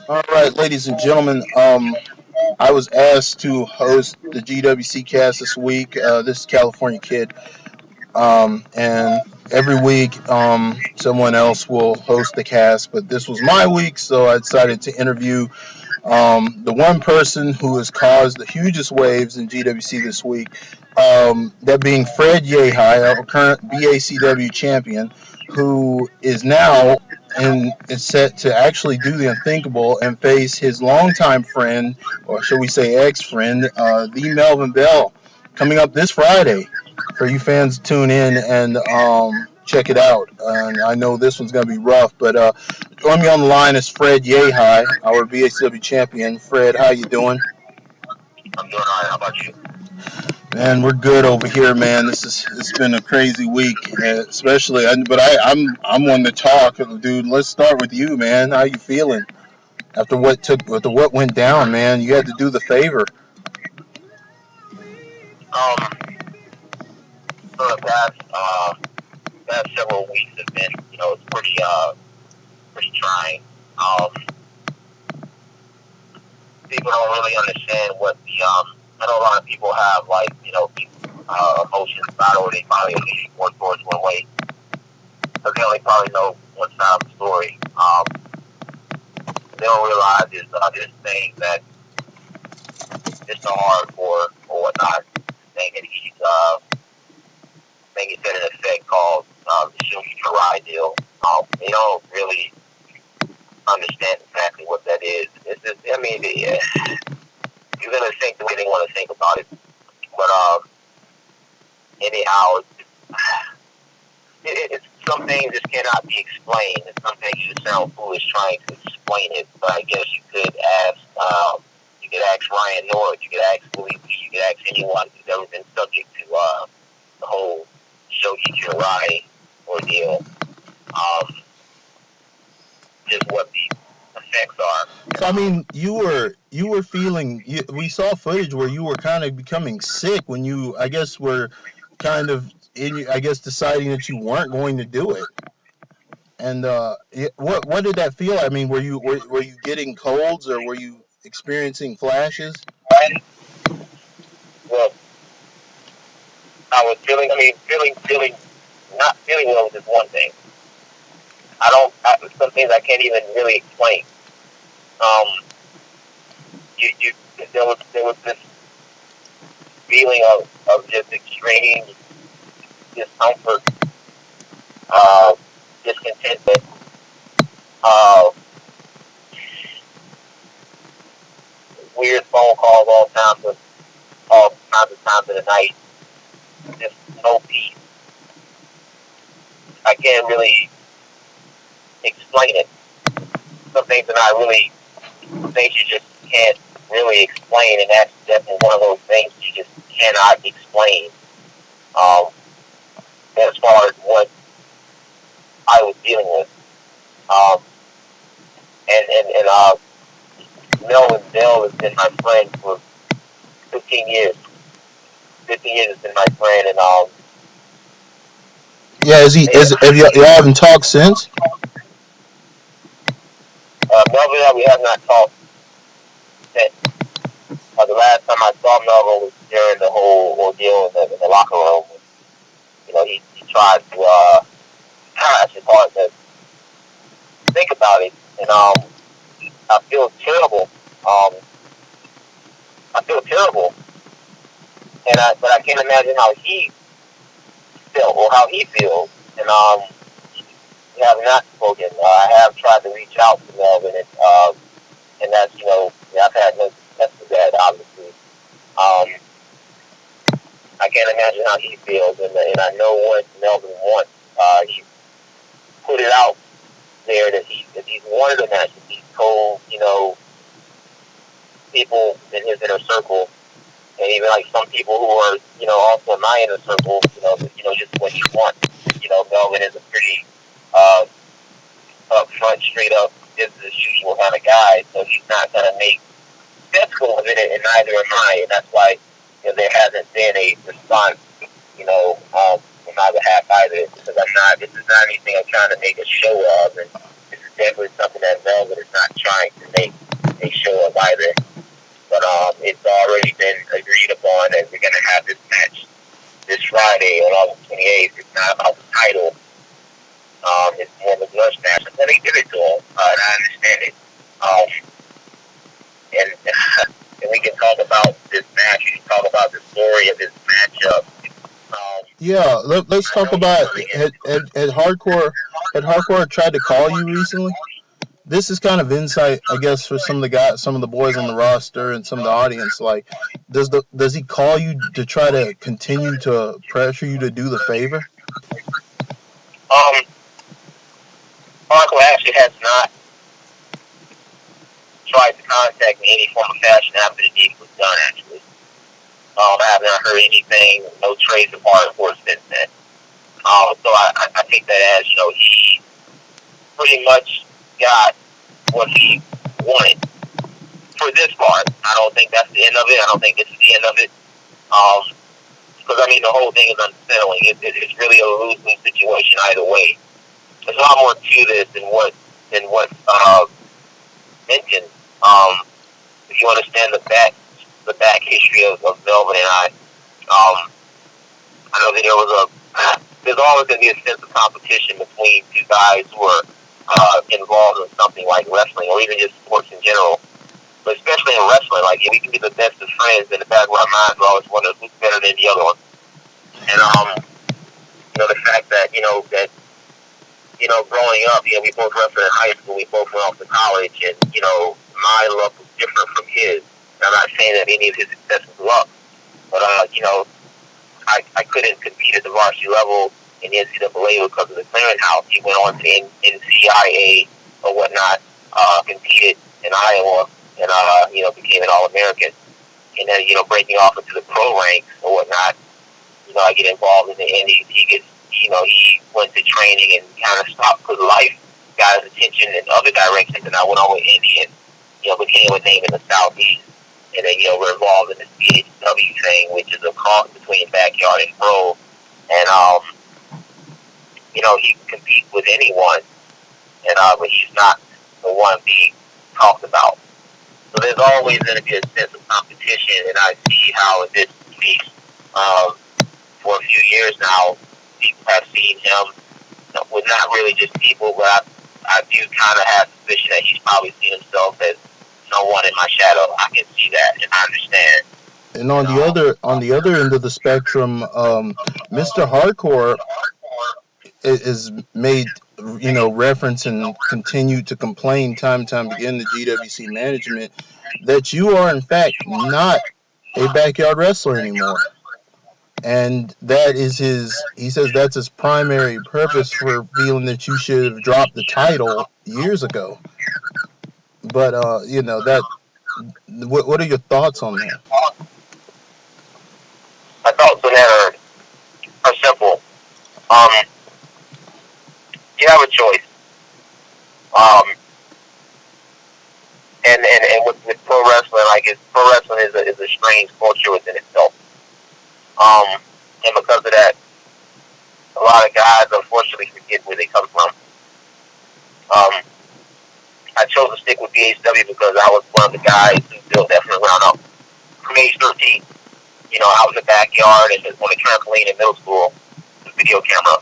All right, ladies and gentlemen. I was asked to host the GWC cast this week. This is California Kid, and every week someone else will host the cast. But this was my week, so I decided to interview the one person who has caused the hugest waves in GWC this week. That being Fred Yehi, our current BACW champion, who is now and is set to actually do the unthinkable and face his longtime friend, or should we say ex-friend, the Melvin Bell, coming up this Friday. For you fans, tune in and check it out. And I know this one's going to be rough, but joining me on the line is Fred Yehi, our BACW champion. Fred, how you doing? I'm doing all right. How about you? Man, we're good over here, man. It's been a crazy week, especially. But I'm one to talk, dude. Let's start with you, man. How you feeling after what went down, man? You had to do the favor. Um, for the past several weeks have been, it's pretty trying. Um, People don't really understand what I know a lot of people have like, emotions about it, or they probably lean more towards one way, because they only probably know one side of the story. They don't realize there's things that just so hard or whatnot. Thing that he's had an effect called the show you can ride deal. They don't really understand exactly what that is. It's just, I mean, you're gonna think the way they want to think about it, but anyhow, it's some things just cannot be explained, and some things you sound foolish trying to explain it. But I guess you could ask Ryan North, you could ask Louis, you could ask anyone who's ever been subject to the whole show you can ride ordeal. Um, just what the effects are. So I mean, you were feeling. We saw footage where you were kind of becoming sick when you, I guess, were kind of I guess deciding that you weren't going to do it. And what did that feel? I mean, were you getting colds or were you experiencing flashes? Right? Well, I was feeling. I mean, not feeling well is just one thing. Some things I can't even really explain. Um, you, there was this feeling of just extreme discomfort, uh, discontentment, uh, weird phone calls all kinds of times of the night, just no peace. I can't really explain it. Some things are not really things you just can't really explain, and that's definitely one of those things you just cannot explain. Um, as far as what I was dealing with, um, and Melvin Bell has been my friend for 15 years. 15 years has been my friend, and Yeah, is he? yeah, Is have y'all haven't talked since? Melvin and we have not talked since. The last time I saw Melvin was during the whole ordeal in the locker room. He tried to, it's just hard to think about it. And I feel terrible. Um, I feel terrible. But I can't imagine how he felt or how he feels. And we have not spoken. I have tried to reach out to Melvin, and that's, I've had no success with that, obviously. Um, I can't imagine how he feels, and I know what Melvin wants. He put it out there that he's wanted a match. He's told, people in his inner circle, and even like some people who are, also in my inner circle, just what he wants. Melvin is a pretty uh, upfront, straight up, business as usual kind of guy, so he's not gonna make skeptical of it, and neither am I, and that's why there hasn't been a response, on my behalf either, because this is not anything I'm trying to make a show of, and this is definitely something that Melvin is not trying to make. and I understand it. And and we can talk about this match. We can talk about the story of this matchup. Yeah, let's I talk know you're about really had hardcore had hardcore tried to call you recently. This is kind of insight, I guess, for some of the guys, some of the boys on the roster, and some of the audience. Like, does he call you to try to continue to pressure you to do the favor? Marco actually has not tried to contact me in any form of fashion after the deed was done. Actually, I have not heard anything, no trace of hardcore since then. So I take that as he pretty much got what he wanted for this part. I don't think that's the end of it. I don't think this is the end of it. Because I mean, the whole thing is unsettling. It's really a lose-lose situation either way. There's a lot more to this than what mentioned. If you understand the back history of Melvin and I know that there's always going to be a sense of competition between two guys who are involved in something like wrestling or even just sports in general. But especially in wrestling, like we can be the best of friends, in the back of our minds, we always wonder who's better than the other one. And the fact that growing up, we both wrestled in high school, we both went off to college, and my luck was different from his. And I'm not saying that any of his success was luck, but I couldn't compete at the varsity level in the NCAA because of the clearinghouse. He went on to NCIA or whatnot, competed in Iowa, and became an All-American. And then breaking off into the pro ranks or whatnot, I get involved in the Indies. He went to training and kind of stopped because life got his attention in other directions, and I went on with Indy and became a name in the Southeast. And then we're involved in this BHW thing, which is a cross between backyard and pro. And he can compete with anyone, and but he's not the one being talked about. So there's always going to be a sense of competition, and I see how in this case, for a few years now, people have seen him with not really just people, but I do kind of have suspicion that he's probably seen himself as someone in my shadow. I can see that, and I understand. And on the other end of the spectrum, Mr. Hardcore is made reference and continue to complain time and time again to GWC management that you are in fact not a backyard wrestler anymore. And that is he says that's his primary purpose for feeling that you should have dropped the title years ago. But that what are your thoughts on that? My thoughts on that are simple. Um, you have a choice. Um, and with pro wrestling, like pro wrestling is a strange culture within itself. And because of that, a lot of guys unfortunately forget where they come from. Um, I chose to stick with BHW because I was one of the guys who built that from the ground up. From age 13, I was in the backyard and on a trampoline in middle school with a video camera.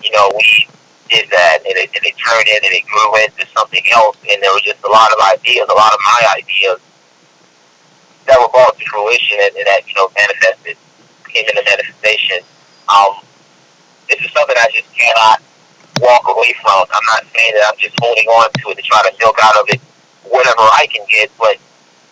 We did that, and it turned in, and it grew into something else, and there was just a lot of ideas, a lot of my ideas that were brought to fruition, and that, manifested, came into manifestation. Um, this is something I just cannot walk away from. I'm not saying that I'm just holding on to it to try to milk out of it whatever I can get, but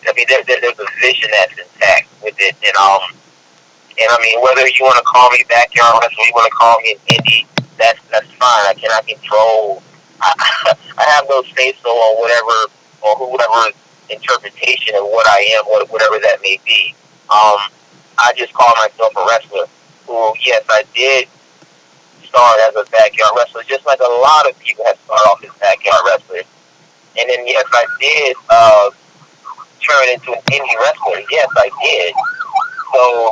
I mean, there's a vision that's intact with it, and I mean, whether you want to call me backyard wrestler, you want to call me an indie, that's fine. I cannot control. I have no say so on whatever or whoever's interpretation of what I am, whatever that may be. I just call myself a wrestler. Who, yes, I did start as a backyard wrestler, just like a lot of people have started off as backyard wrestlers. And then, yes, I did turn into an indie wrestler. Yes, I did. So,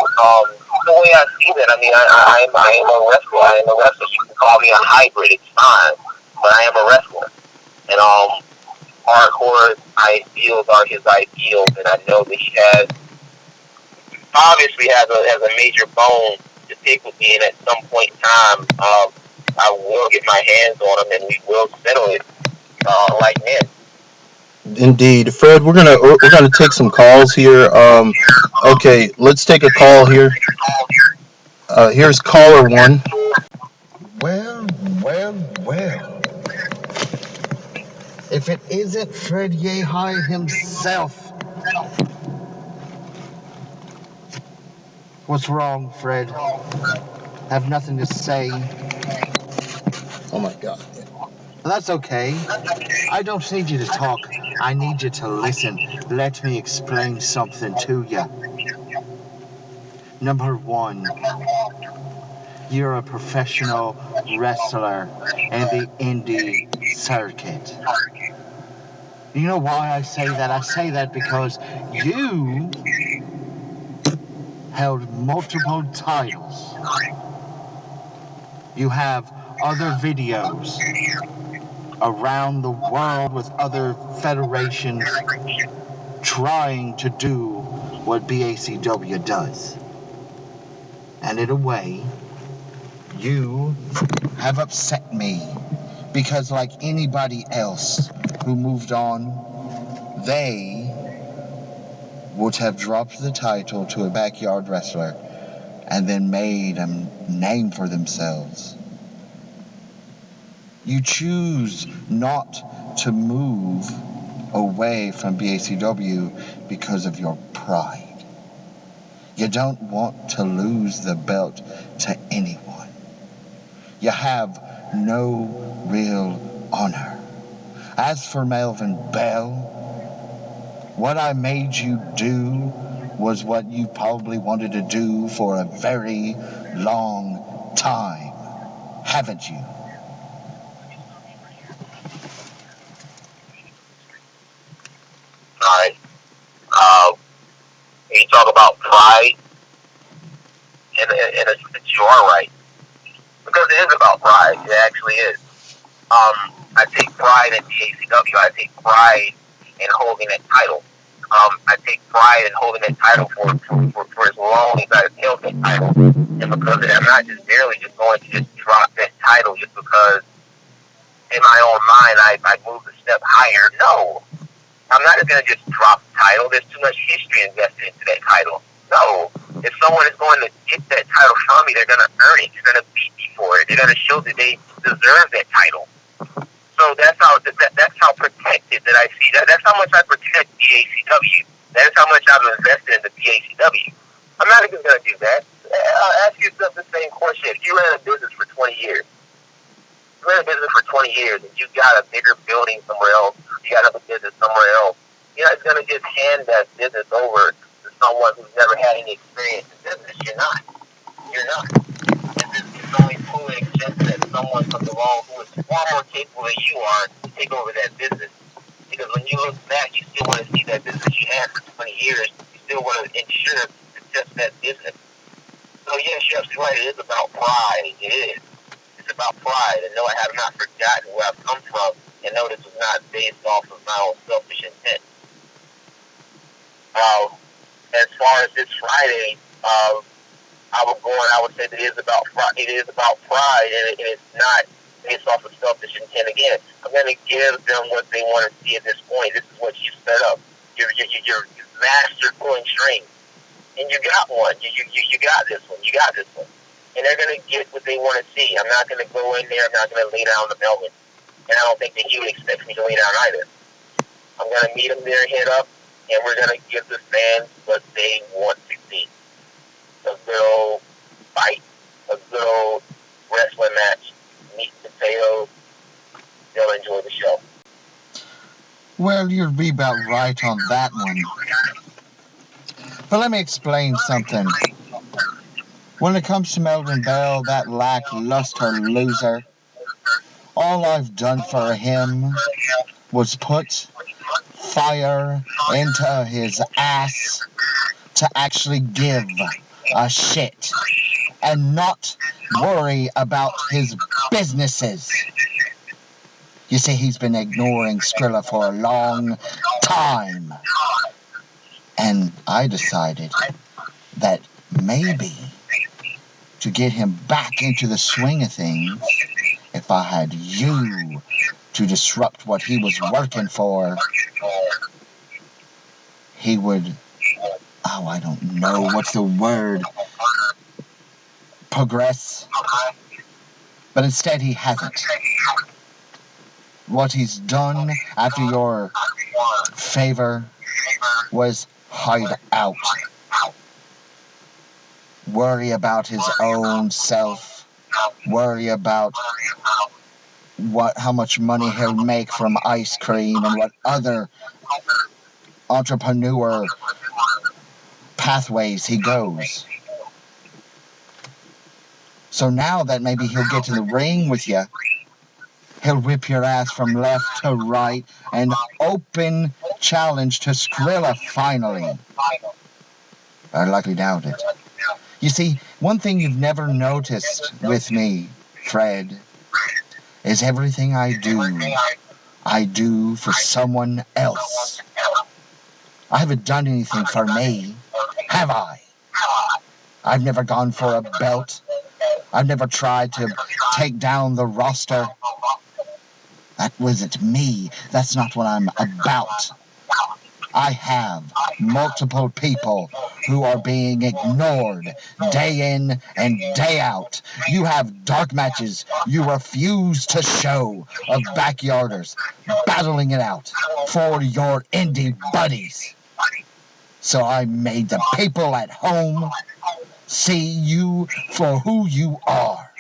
the way I see that, I mean, I am a wrestler. I am a wrestler. You can call me a hybrid. It's fine. But I am a wrestler. And hardcore ideals are his ideals. And I know that he obviously has a major bone to pick with me. And at some point in time, I will get my hands on him and we will settle it. like men. Indeed, Fred. We're gonna take some calls here. Okay, let's take a call here. Here's caller one. Well, well, well. If it isn't Fred Yehi himself. What's wrong, Fred? Have nothing to say? Oh my God. That's okay. I don't need you to talk. I need you to listen. Let me explain something to you. Number one, you're a professional wrestler in the indie circuit. You know why I say that? I say that because you held multiple titles. You have other videos around the world with other federations trying to do what BACW does. And in a way, you have upset me because, like anybody else who moved on, they would have dropped the title to a backyard wrestler and then made a name for themselves. You choose not to move away from BACW because of your pride. You don't want to lose the belt to anyone. You have no real honor. As for Melvin Bell, what I made you do was what you probably wanted to do for a very long time, haven't you? All right. When you talk about pride, and you are right because it is about pride. It actually is. I take pride in BACW. I take pride in holding that title. I take pride in holding that title for as long as I've held that title. And because of that, I'm not just barely just going to just drop that title just because in my own mind I moved a step higher. No, I'm not just going to just drop the title. There's too much history invested into that title. No, if someone is going to get that title from me, they're going to earn it. They're going to beat me for it. They're going to show that they deserve that title. So that's how protected that I see that. That's how much I protect BACW. That's how much I've invested in the BACW. I'm not even going to do that. I'll ask yourself the same question. If you ran a business for 20 years, and you got a bigger building somewhere else, you got another business somewhere else, you're not going to just hand that business over to someone who's never had any experience in business. You're not. You're not. It's only fully accepted that someone comes along who is far more capable than you are to take over that business. Because when you look back, you still want to see that business you had for 20 years. You still want to ensure success of that business. So yes, you're absolutely right. It is about pride. It is. It's about pride. And no, I have not forgotten where I've come from. And no, this was not based off of my own selfish intent. As far as this Friday, I would say that it is about pride, and it's not based off of selfish intent. Again, I'm going to give them what they want to see at this point. This is what you set up. You're master pulling strings, and you got one. You got this one. You got this one, and they're going to get what they want to see. I'm not going to go in there. I'm not going to lay down the Melvin, and I don't think that he would expect me to lay down either. I'm going to meet them there, head up, and we're going to give the fans what they want to see. A good old fight, a good old wrestling match, meat and potatoes. They'll enjoy the show. Well, you'd be about right on that one. But let me explain something. When it comes to Melvin Bell, that lackluster loser, all I've done for him was put fire into his ass to actually give a shit and not worry about his businesses. You see, he's been ignoring Skrilla for a long time. And I decided that maybe to get him back into the swing of things, if I had you to disrupt what he was working for, he would, I don't know, what's the word, progress. But instead he hasn't. What he's done after your favor was hide out. Worry about his own self. Worry about how much money he'll make from ice cream and what other entrepreneur pathways he goes. So now that maybe he'll get to the ring with you, he'll whip your ass from left to right, an open challenge to Skrilla finally. I likely doubt it. You see, one thing you've never noticed with me, Fred, is everything I do for someone else. I haven't done anything for me, have I? I've never gone for a belt. I've never tried to take down the roster. That wasn't me. That's not what I'm about. I have multiple people who are being ignored day in and day out. You have dark matches you refuse to show of backyarders battling it out for your indie buddies. So I made the people at home see you for who you are.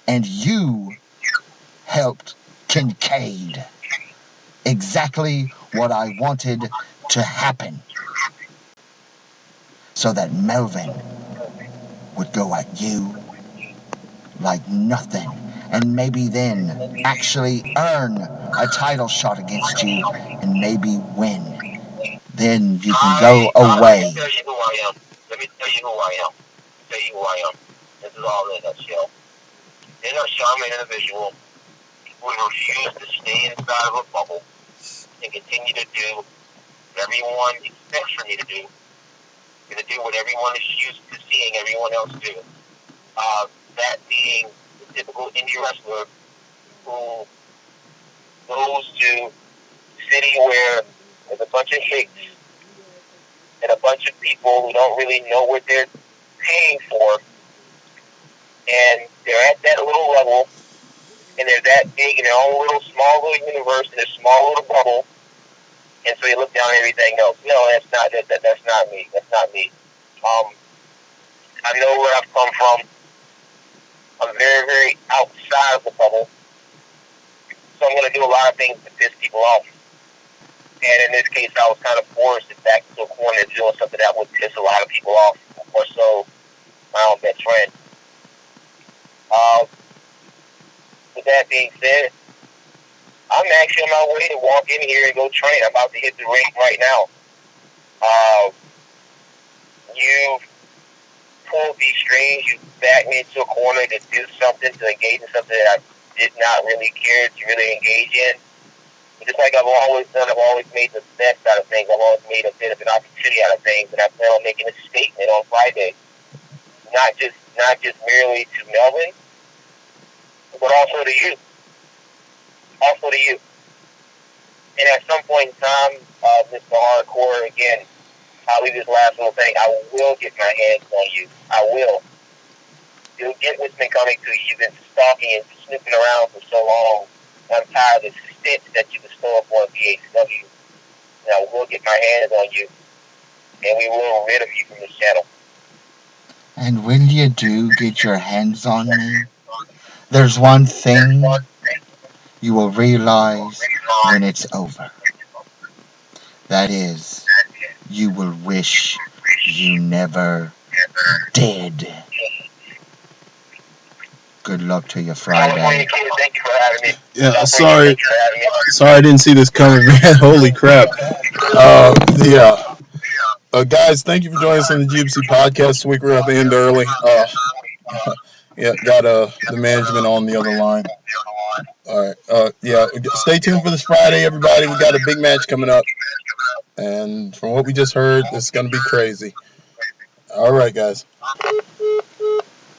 And you helped Kincaid. Exactly what I wanted to happen. So that Melvin would go at you like nothing, and maybe then actually earn a title shot against you and maybe win. Then you can go away. Let me tell you who I am. Let me tell you who I am. Tell you who I am. This is all in a nutshell. In a nutshell, I'm an individual who refuse to stay inside of a bubble and continue to do what everyone expects for me to do. I'm going to do what everyone is used to seeing everyone else do. That being the typical indie wrestler who goes to a city where there's a bunch of hicks and a bunch of people who don't really know what they're paying for, and they're at that little level, and they're that big in their own little small little universe in a small little bubble, and so they look down at everything else. No, that's not me. That's not me. I know where I've come from. I'm very, very outside of the bubble, so I'm going to do a lot of things to piss people off. And in this case, I was kind of forced back into a corner doing something that would piss a lot of people off, more so my own best friend. With that being said, I'm actually on my way to walk in here and go train. I'm about to hit the ring right now. You've pulled these strings. You backed me into a corner to do something, to engage in something that I did not really care to really engage in. But just like I've always done, I've always made the best out of things. I've always made a bit of an opportunity out of things, and I plan on making a statement on Friday. Not just merely to Melvin, but also to you. Also to you. And at some point in time, Mr. Hardcore, again, I'll leave this last little thing. I will get my hands on you. I will. You'll get what's been coming to you. You've been stalking and snooping around for so long. I'm tired of the stitch that you bestow upon BHW. And I will get my hands on you. And we will rid of you from this channel. And when you do get your hands on me, there's one thing you will realize when it's over. That is, you will wish you never did. Good luck to you Friday. Thank you for having me. Yeah, sorry I didn't see this coming, man. Holy crap. Yeah. Guys, thank you for joining us on the GWC podcast this week. We're at the end early. Yeah, got the management on the other line. All right. Yeah, stay tuned for this Friday, everybody. We got a big match coming up. And from what we just heard, it's going to be crazy. All right, guys.